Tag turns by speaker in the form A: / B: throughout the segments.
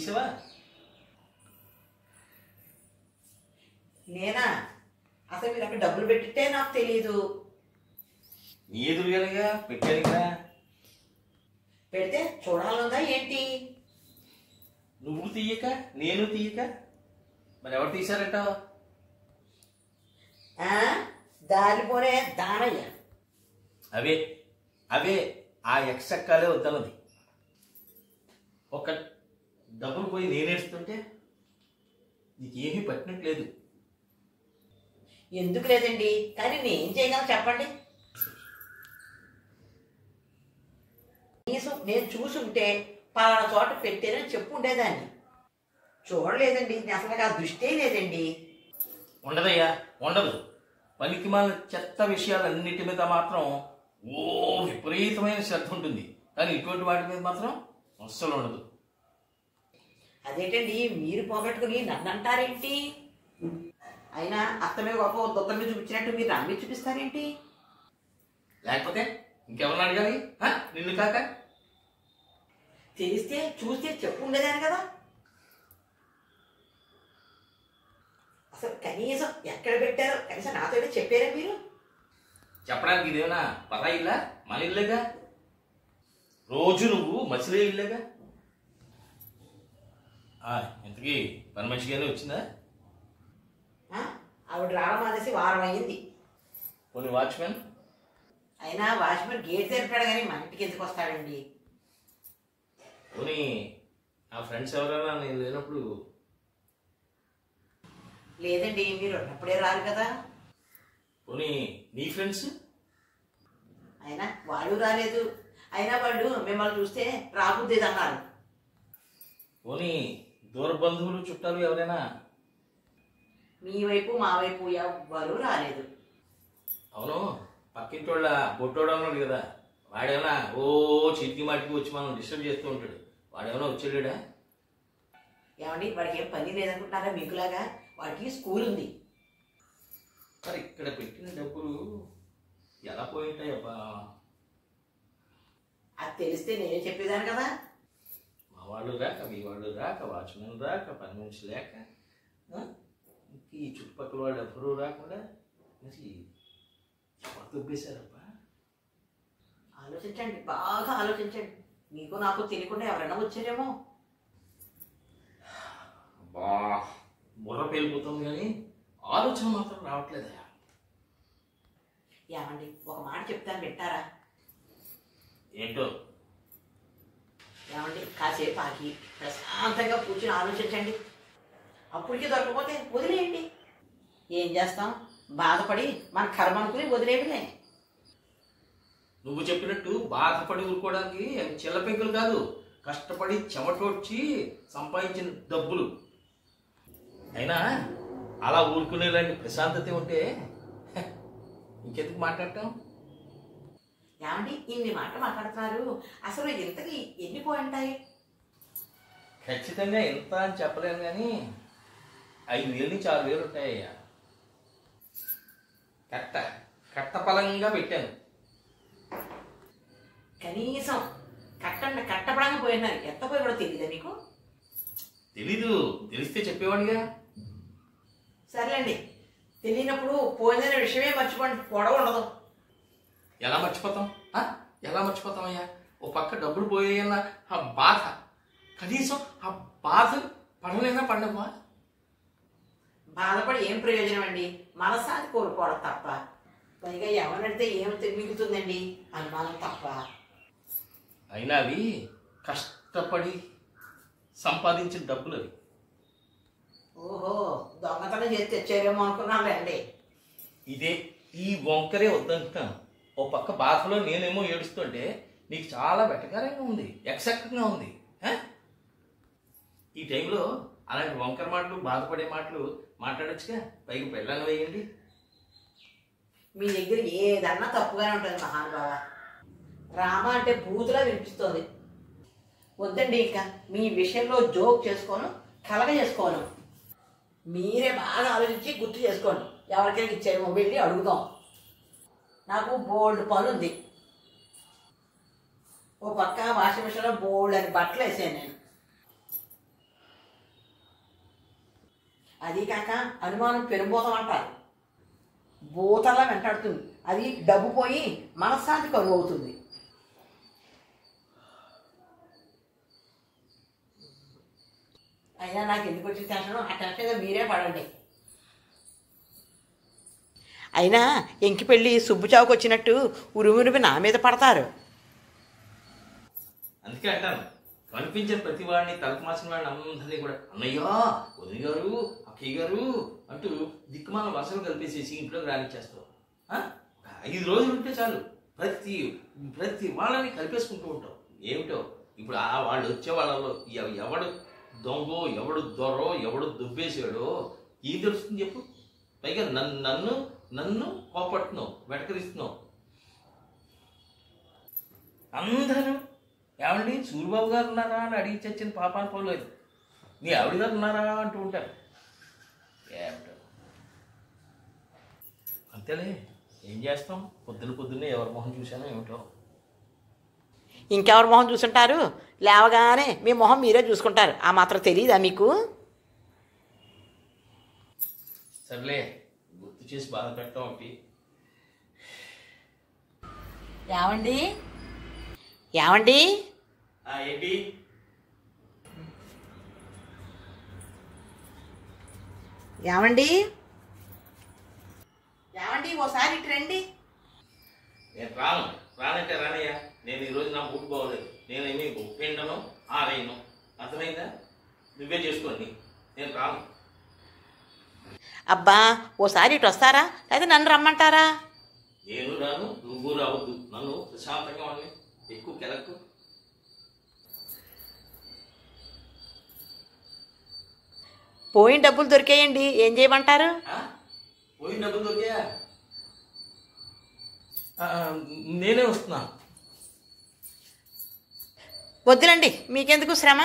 A: చేసావా?
B: నేనా? అసలు మీరు అక్కడ డబ్బులు పెట్టితే నాకు తెలియదు.
A: నీ ఎదురుగానేగా పెట్టాను కదా.
B: పెడితే చూడాలందా ఏంటి?
A: నువ్వు తీయక నేను తీయక మరి ఎవరు తీశారంటావు?
B: దారిపోనే దానయ్య.
A: అవే అవే ఆ ఎక్సెక్కాలే వద్దన్నది. ఒక డబ్బులు పోయి నేనేస్తుంటే నీకేమీ పట్టినట్లేదు.
B: ఎందుకు లేదండి, కానీ నేనేం చేయగలను చెప్పండి. కనీసం నేను చూసుంటే పలానా చోట పెట్టానని చెప్పు ఉండేదాన్ని. చూడలేదండి, అసలు ఆ దృష్టే లేదండి.
A: ఉండదయ్యా, ఉండదు. పనికిమాలిన చెత్త విషయాలన్నిటి మీద మాత్రం విపరీతమైన శ్రద్ధ ఉంటుంది, కానీ ఇటువంటి వాటి మీద మాత్రం అస్సలు ఉండదు.
B: అదేంటండి మీరు పోగొట్టుకుని నన్ను అంటారేంటి? అయినా అత్తమే గొప్ప దొత్త మీద చూపించినట్టు మీరు నా మీద చూపిస్తారేంటి?
A: లేకపోతే ఇంకెవరిని అడగాలి? నిన్ను కాక.
B: తెలిస్తే చూస్తే చెప్పు ఉండేదాన్ని కదా. అసలు కనీసం ఎక్కడ పెట్టారో కనీసం నాతో చెప్పారా మీరు?
A: చెప్పడానికి ఇదేమన్నా పరా ఇల్లా? మన ఇల్లేగా. రోజు నువ్వు మసిలే ఇల్లేగా. ఇంతకీ పని మనిషిగానే వచ్చిందా?
B: ఆవిడ రావడం అనేసి వారం అయ్యింది.
A: కొన్ని వాచ్మెన్?
B: అయినా వాచ్మెన్ గేట్ తెరిపాడు కానీ మన ఇంటికి ఎందుకు వస్తాడండి?
A: పోనీ ఆ ఫ్రెండ్స్ ఎవరైనా నేను లేనప్పుడు?
B: లేదండి, మీరు ఉన్నప్పుడే రారు కదా.
A: పోనీ నీ ఫ్రెండ్స్?
B: అయినా వాళ్ళు రాలేదు. అయినా వాళ్ళు మిమ్మల్ని చూస్తే రాబుద్దేది అన్నారు.
A: పోనీ దూర బంధువులు చుట్టాలు ఎవరైనా?
B: మీ వైపు మా వైపు ఎవ్వరూ రాలేదు.
A: అవును, పక్కింటి వాళ్ళ బొట్టోడు అన్నాడు కదా, వాడేమన్నా చిటికి మాటికి వచ్చి మనం డిస్టర్బ్ చేస్తూ ఉంటాడు. వాడేమన్నా వచ్చాడా?
B: ఏమండి, వాడికి ఏం పని లేదనుకుంటున్నారా మీకులాగా? వాడికి స్కూల్ ఉంది.
A: మరి ఇక్కడ పెట్టిన డబ్బులు ఎలా పోయి ఉంటాయబ్బా?
B: అది తెలిస్తే నేనే చెప్పేదాను కదా.
A: మా వాళ్ళు రాక, మీ వాళ్ళు రాక, వాచ్మెన్ రాక, పని మనిషి లేక, ఈ చుట్టుపక్కల వాళ్ళు ఎవరూ రాకుండా మరి దుబ్బేశారబ్బా.
B: ఆలోచించండి, బాగా ఆలోచించండి. మీకు నాకు తెలియకుండా ఎవరైనా వచ్చారేమో.
A: బా బుర్ర పేలిపోతుంది కానీ ఆలోచన మాత్రం రావట్లేదయా.
B: ఏమండి, ఒక మాట చెప్తాను, వింటారా?
A: ఏంటో?
B: ఏమండి, కాసేపు ఆగి ప్రశాంతంగా కూర్చొని ఆలోచించండి. అప్పటికి దొరకకపోతే వదిలేయండి. ఏం చేస్తాం, బాధపడి మన కర్మ అనుకుని వదిలేయడమే.
A: నువ్వు చెప్పినట్టు బాధపడి ఊరుకోవడానికి చిల్లపెంకులు కాదు, కష్టపడి చెమటోడ్చి సంపాదించిన డబ్బులు. అయినా అలా ఊరుకునేలాంటి ప్రశాంతత ఉంటే ఇంకెందుకు మాట్లాడటం?
B: ఏమండి, ఇన్ని మాటలు మాట్లాడుతున్నారు, అసలు ఇంతకి ఎన్ని పోయింటాయి?
A: ఖచ్చితంగా ఎంత అని చెప్పలేను కానీ 5,000 నుంచి 6,000 ఉంటాయ్యా. కట్టపలంగా పెట్టాను.
B: కనీసం కట్టపడంగా పోయినారు. ఎంత పోయి కూడా తెలియదా మీకు?
A: తెలీదు, తెలిస్తే చెప్పేవాడిగా.
B: సర్లేండి, తెలియనప్పుడు పోయిందనే విషయమే మర్చిపోండి, గొడవ ఉండదు.
A: ఎలా మర్చిపోతాం? ఎలా మర్చిపోతామయ్యా? ఓ పక్క డబ్బులు పోయేయన్న ఆ బాధ, కనీసం ఆ బాధ పడలేనా పండమ్మా?
B: బాధపడి ఏం ప్రయోజనం అండి? మనసాన్ని కోరుకోవడం తప్ప. పైగా ఎవరినడితే ఏం మిగులుతుందండి? అనుమానం తప్ప.
A: అయినా అవి కష్టపడి సంపాదించిన డబ్బులు అవి.
B: ఓహో, దొంగతనం చేసి తెచ్చారేమో అనుకున్నానండి.
A: ఇదే ఈ వంకరే వద్దంటున్నాను. ఓ పక్క బాధలో నేనేమో ఏడుస్తుంటే నీకు చాలా వెటకారంగా ఉంది, ఎక్సెక్ట్గా ఉంది. ఈ టైంలో అలాంటి వంకర మాటలు, బాధపడే మాటలు మాట్లాడొచ్చుగా. పైకి పెళ్ళాన్ని వేయండి.
B: మీ దగ్గర ఏదన్నా తప్పుగానే ఉంటుంది మహానుభావ. రామ అంటే బూతులా వినిపిస్తోంది. వద్దండి, ఇంకా మీ విషయంలో జోక్ చేసుకోను, కలగ చేసుకోను. మీరే బాగా ఆలోచించి గుర్తు చేసుకోండి. ఎవరికైనా ఇచ్చారేమో వెళ్ళి అడుగుదాం. నాకు బోల్డ్ పని ఉంది. ఓ పక్క వాషింగ్ మిషన్లో బోల్డ్ అని బట్టలు వేసాను నేను. అది కాక అనుమానం పెనుభూతం అంటారు. భూతల్లా వెంటాడుతుంది. అది డబ్బు పోయి మనశ్శాంతి కరువు అవుతుంది. అయినా నాకు ఎందుకు వచ్చిన టెన్షన్, ఆ టెన్షన్ ఏదో మీరే పడండి. అయినా ఎంకి పెళ్ళి సుబ్బుచావుకు వచ్చినట్టు ఉరుమురిమి నా మీద పడతారు.
A: అందుకే అంటాను, కనిపించిన ప్రతి వాడిని తలకు మాసిన వాడిని అందరినీ కూడా అన్నయ్యా, వదిన గారు, అక్కయ్య గారు అంటూ దిక్కుమాల వరుసలు కలిపేసేసి ఇంట్లోకి రానిచ్చేస్తావు. 5 రోజులు ఉంటే చాలు ప్రతి వాళ్ళని కలిపేసుకుంటూ ఉంటావు. ఏమిటో ఇప్పుడు వాళ్ళు వచ్చే వాళ్ళలో ఎవడు దొంగో, ఎవడు దొరో, ఎవడు దుబ్బేసాడో ఏం తెలుస్తుంది చెప్పు? పైగా నన్ను కోపడుతున్నావు, వెటకరిస్తున్నావు. అందరూ ఏమండి సూరిబాబు గారు ఉన్నారా అని అడిగి చచ్చిన పాపాన్ని పోలేదు, మీ ఆవిడ గారు ఉన్నారా అంటూ ఉంటారు. ఏమిటో అంతేలే, ఏం చేస్తాం? పొద్దున్నే ఎవరి మొహం చూశానో ఏమిటో.
B: ఇంకెవరి మొహం చూసుంటారు? లేవగానే మీ మొహం మీరే చూసుకుంటారు. ఆ మాత్రం తెలియదా మీకు?
A: సర్లే, గుర్తు చేసి బాధ పెట్టడం ఒకటి.
B: ఏమండి
A: ఏంటి?
B: ఏమండి ఓసారి ఇటు రండి.
A: నేను రానంటే రానయ్యా. నేను ఈరోజు నా మూడు బాగోలేదు. నేనేమి పిండను ఆరైను, అర్థమైందా? నువ్వే చేసుకోండి, నేను రాను.
B: అబ్బా ఓసారి ఇటు వస్తారా, లేదా నన్ను రమ్మంటారా?
A: నేను రాను, నువ్వు రావద్దు. నన్ను ప్రశాంతంగా వాళ్ళని ఎక్కువ కెలకు.
B: పోయిన డబ్బులు దొరికేయండి, ఏం చేయమంటారు?
A: పోయిన డబ్బులు దొరికాయా? నేనే వస్తున్నా.
B: వద్దులండి, మీకెందుకు శ్రమ.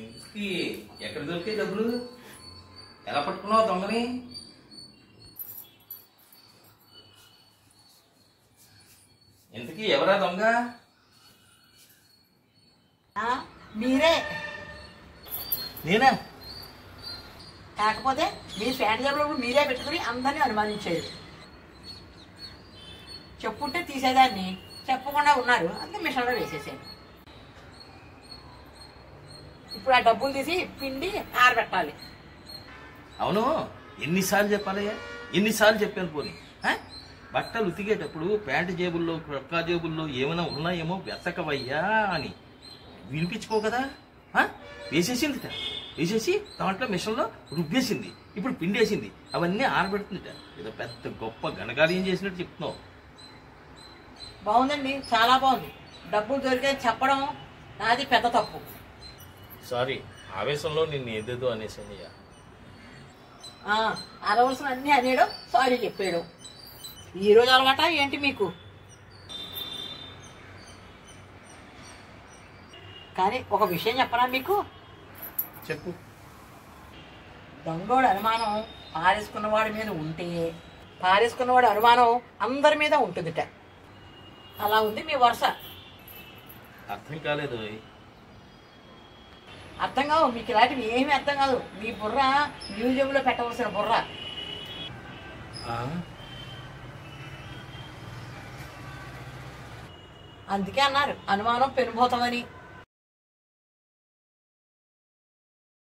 A: ఇంతకీ ఎక్కడ దొరికాయి డబ్బులు? ఎలా పట్టుకున్నావు దొంగని? ఇంతకీ ఎవరా దొంగ?
B: మీరే.
A: నేనా?
B: కాకపోతే మీ ఫ్యాన్ జేబులో మీరే పెట్టుకుని అందరినీ అనుమానించేది. చెప్పుంటే తీసేదాన్ని, చెప్పకుండా ఉన్నారు, అందుకే మిషన్లో వేసేసాను. ఇప్పుడు ఆ డబ్బులు తీసి పిండి ఆరబెట్టాలి.
A: అవును, ఎన్నిసార్లు చెప్పాలయ్యా? ఎన్నిసార్లు చెప్పాను పోనీ. బట్టలు ఉతికేటప్పుడు ప్యాంటు జేబుల్లో, చొక్కా జేబుల్లో ఏమైనా ఉన్నాయేమో వెతకవయ్యా అని వినిపించుకో కదా. వేసేసిందిట, వేసేసి దాంట్లో మిషన్లో రుబ్బేసింది, ఇప్పుడు పిండేసింది, అవన్నీ ఆరబెడుతుందిట. ఏదో పెద్ద గొప్ప గణకార్యం చేసినట్టు చెప్తున్నావు.
B: బాగుందండి, చాలా బాగుంది. డబ్బులు దొరికే చెప్పడం నాది పెద్ద తప్పు.
A: సారీ, ఆవేశంలో నిన్ను ఏదేదో అనేసానయ్యా.
B: అరవలసిన అన్నీ అనేయడం, సారీ చెప్పేయడం ఈరోజు అలవాట ఏంటి మీకు? కానీ ఒక విషయం చెప్పనా మీకు?
A: చెప్పు.
B: దొంగోడు అనుమానం పారేసుకున్నవాడి మీద ఉంటే, పారేసుకున్నవాడి అనుమానం అందరి మీద ఉంటుందిట. అలా ఉంది మీ వరుస.
A: అర్థం కాలేదు.
B: అర్థం కావు మీకు, ఇలాంటివి ఏమీ అర్థం కాదు. మీ బుర్ర మ్యూజియంలో పెట్టవలసిన బుర్ర. అందుకే అన్నారు అనుమానం పెనుభూతమని.